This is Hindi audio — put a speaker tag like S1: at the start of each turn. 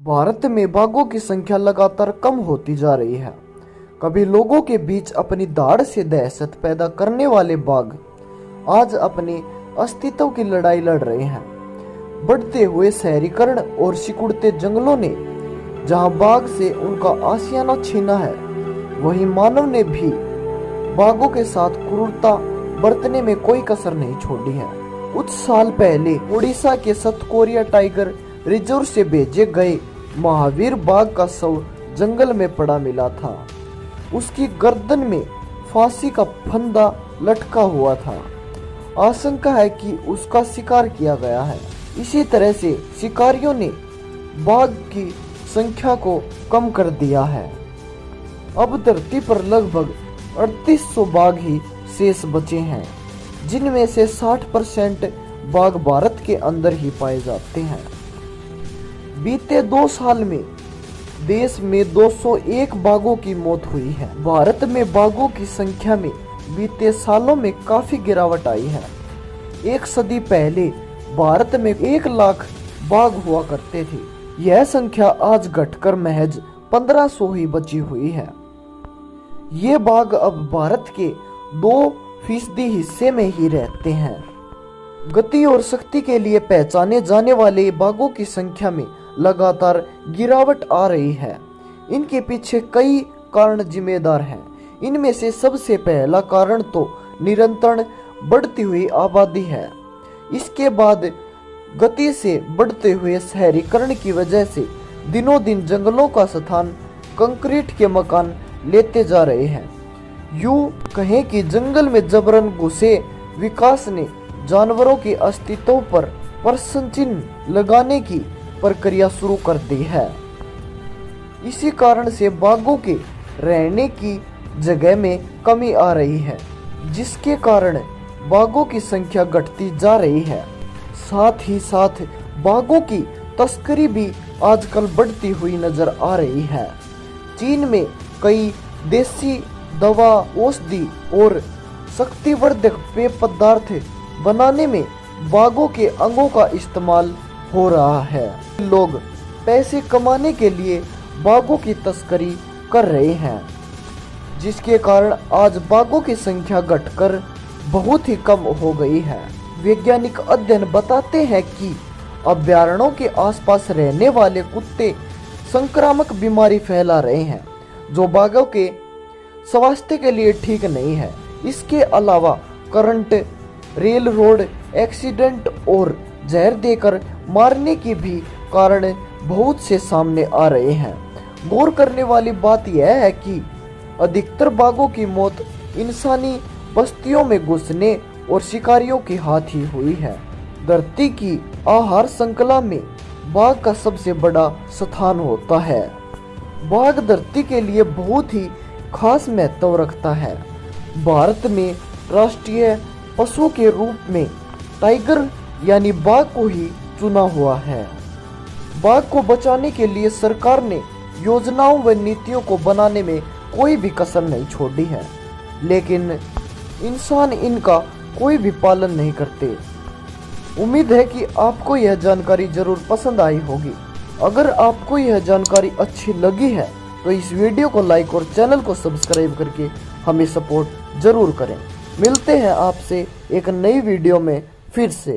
S1: भारत में बाघों की संख्या लगातार कम होती जा रही है। कभी लोगों के बीच अपनी दाढ़ से दहशत पैदा करने वाले बाघ आज अपने अस्तित्व की लड़ाई लड़ रहे हैं। बढ़ते हुए शहरीकरण और सिकुड़ते जंगलों ने जहां बाघ से उनका आशियाना छीना है, वहीं मानव ने भी बाघों के साथ क्रूरता बरतने में कोई कसर नहीं छोड़ी है। कुछ साल पहले उड़ीसा के सतकोरिया टाइगर रिजर्व से भेजे गए महावीर बाघ का शव जंगल में पड़ा मिला था। उसकी गर्दन में फांसी का फंदा लटका हुआ था। आशंका है कि उसका शिकार किया गया है। इसी तरह से शिकारियों ने बाघ की संख्या को कम कर दिया है। अब धरती पर लगभग 3800 बाघ ही शेष बचे हैं, जिनमें से 60% बाघ भारत के अंदर ही पाए जाते हैं। बीते 2 साल में देश में 201 बाघों की मौत हुई है। भारत में बाघों की संख्या में बीते सालों में काफी गिरावट आई है। एक सदी पहले भारत में 1 लाख बाघ हुआ करते थे। यह संख्या आज घटकर महज 1500 ही बची हुई है। ये बाघ अब भारत के 2% हिस्से में ही रहते हैं। गति और शक्ति के लिए पहचाने जाने वाले बाघों की संख्या में लगातार गिरावट आ रही है। इनके पीछे कई कारण जिम्मेदार हैं। इनमें से सबसे पहला कारण तो निरंतर बढ़ती हुई आबादी है। इसके बाद गति से बढ़ते हुए शहरीकरण की वजह से दिनों दिन जंगलों का स्थान कंक्रीट के मकान लेते जा रहे हैं। यूं कहें कि जंगल में जबरन घुसे विकास ने जानवरों के अस्तित्व पर प्रश्न चिन्ह लगाने की प्रक्रिया शुरू कर दी है। इसी कारण से बाघों के रहने की जगह में कमी आ रही है, जिसके कारण बाघों की संख्या घटती जा रही है। साथ ही साथ बाघों की तस्करी भी आजकल बढ़ती हुई नजर आ रही है। चीन में कई देसी दवा, औषधि और शक्तिवर्धक पेय पदार्थ बनाने में बाघों के अंगों का इस्तेमाल हो रहा है। लोग पैसे कमाने के लिए बाघों की तस्करी कर रहे हैं, जिसके कारण आज बाघों की संख्या घटकर बहुत ही कम हो गई है। वैज्ञानिक अध्ययन बताते हैं कि अभयारण्यों के आसपास रहने वाले कुत्ते संक्रामक बीमारी फैला रहे हैं, जो बाघों के स्वास्थ्य के लिए ठीक नहीं है। इसके अलावा करंट, रेल रोड एक्सीडेंट और जहर देकर मारने के भी कारण बहुत से सामने आ रहे हैं। गौर करने वाली बात यह है कि अधिकतर बाघों की मौत इंसानी बस्तियों में घुसने और शिकारियों के हाथ ही हुई है। धरती की आहार श्रृंखला में बाघ का सबसे बड़ा स्थान होता है। बाघ धरती के लिए बहुत ही खास महत्व रखता है। भारत में राष्ट्रीय पशु के रूप में टाइगर यानी बाघ को ही चुना हुआ है। बाघ को बचाने के लिए सरकार ने योजनाओं व नीतियों को बनाने में कोई भी कसर नहीं छोड़ी है, लेकिन इंसान इनका कोई भी पालन नहीं करते। उम्मीद है कि आपको यह जानकारी जरूर पसंद आई होगी। अगर आपको यह जानकारी अच्छी लगी है तो इस वीडियो को लाइक और चैनल को सब्सक्राइब करके हमें सपोर्ट जरूर करें। मिलते हैं आपसे एक नई वीडियो में फिर से।